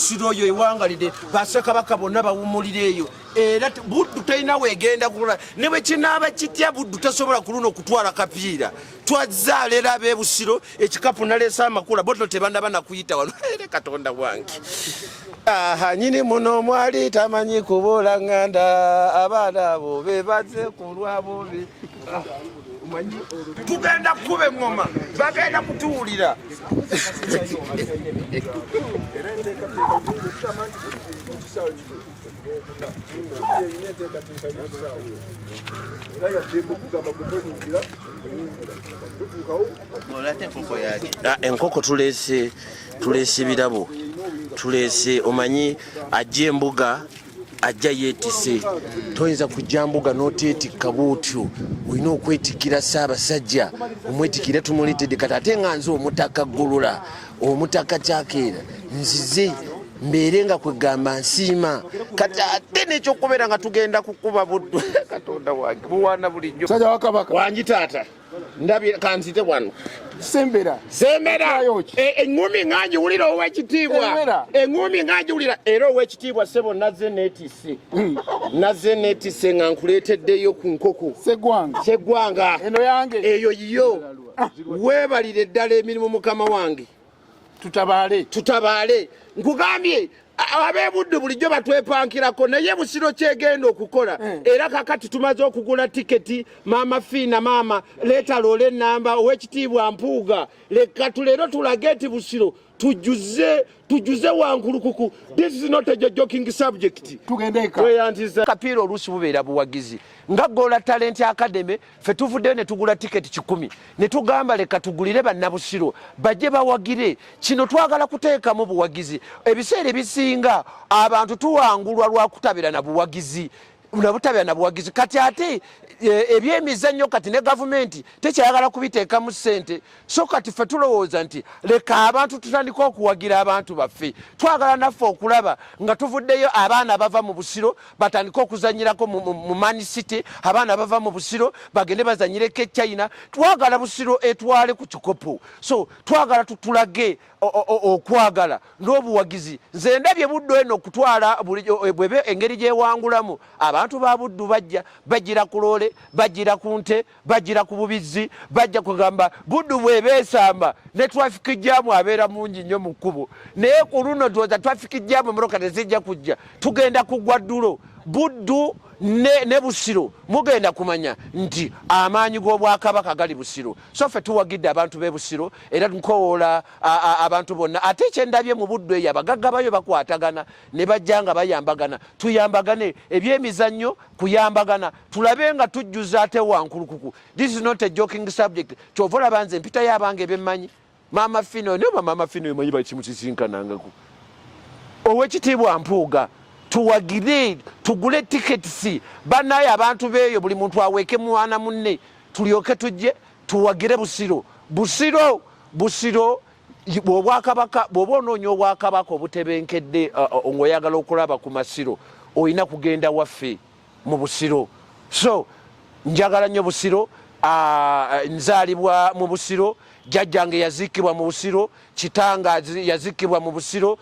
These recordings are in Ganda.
Busiro yo ewangalide Bassekabaka bonna bawumulireyo era Buddu talina weegenda kula ne bwe kinaaba kitya Buddu tasobola ku luno okutwala kapiira twazaalera ab'e Busiro ekikapu naleesa amakula boto tebandaba nakuyita wano Katonda wange nyini muno mwali tamanyi kubola nganda abaana abo bebaze ku lwabo tugenda kuba engoma bagenda kutuwulira enkoko tulese birabo tulese omanyi ajja embuga ajja yeetise toyinza kujja mbuga n'oteetikka bw'otyo olina okwetikira Ssaabasajja omwetikire tumulitedde kati ate nga nze omutaka Golola omutaka Kyakeera nzize mbeere nga kwegamba nsiima kati ate n'ekyokubeera nga tugenda kukuba Buddu Katonda wange buwaana bulijjo Sajja wa Kabaka wangi taata ndabye kanzite wano sembera engumi nganjiwulira ow'ekitiibwa engumi nganjiwulira era ow'ekitiibwa ssebo nazze neetisse nga nkuleeteddeyo ku nkoko seggwanga eno yange eyo yiyo weebalire eddala emirimu mukama wange tutabaale nkugambye ab'e Buddu bulijjo batwepankirako naye Busiro kyegenda okukola era kakati tumaze okugula tiketi maama Fiina maama leeta loole ennamba ow'ekitiibwa Mpuuga leka tuleero tulage nti Busiro tujuze wankulukuku. This is not a joking subject. Tweyanziza kapiira oluusi bubeera buwagizi nga Golola Talent Academy fe tuvuddeyo ne tugula tiketi 10 ne tugamba leka tugulire bannabusiro bajje bawagire kino twagala kuteekamu buwagizi ebiseera ebisinga abantu tuwangulwa lwakutabira na buwagizi kati ate ebyemizannyo kati ne gavumenti tekyayagala kubiteekamu ssente so kati ffe tulowooza nti leka abantu tutandika okuwagira abantu baffe twagala naffe okulaba nga tuvuddeyo abaana bava mu Busiro batandika okuzanyirako mu Man City abaana bava mu Busiro bagende bazanyireko e China twagala Busiro etwale ku kikopo so twagala tutulage okwagala n'obuwagizi nze ndabye Buddu eno okutwala bwebe engeri gyewangulamu abantu ba Buddu bajjira ku loole bajjira ku nte bajjira ku bubizzi bajja kugamba Buddu bwebesamba ne traffic jam abeera mungi nnyo mu kkubo naye ku luno tuwoza traffic jam emmotoka tezijja kujja tugenda kugwa ddulo Buddu ne Busiro mugenda kumanya nti amaanyi g'Obwakabaka gali Busiro so ffe tuwagidde abantu b'e Busiro era nkowoola abantu bonna ate kyendabye mu Buddu eyo abagagga bayo bakwatagana ne bajja nga bayambagana tuyambagane ebyemizannyo kuyambagana tulabe nga tujjuza ate wankulukuku. This is not a joking subject. Kyova olaba nze mpita y'abange bemmanyi maama Fino ne maama Fino emanyi bakimusisinkanangako ow'ekitiibwa Mpuuga tuwagire tugule tiketi banaye abantu beeyo buli muntu aweeke mwana munne tulyoke tujje tuwagire Busiro Obwakabaka bw'oba onoonya Obwakabaka obutebenkedde ng'oyagala okulaba ku Masiro olina kugenda waffe mu Busiro so njagala nnyo Busiro nzaalibwa mu Busiro jjajjange yaziikibwa mu Busiro kitanga yaziikibwa mu Busiro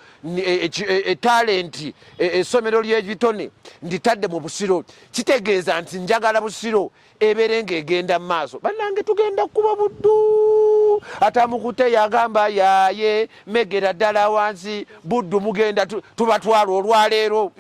talenti essomero ly'ebitone nditadde mu Busiro kitegeeza nti njagala Busiro ebeere ng'egenda mu maaso bannange tugenda kuba Buddu atamukute yagamba yaye megera ddala wansi Buddu mugenda tubatwala olwaleero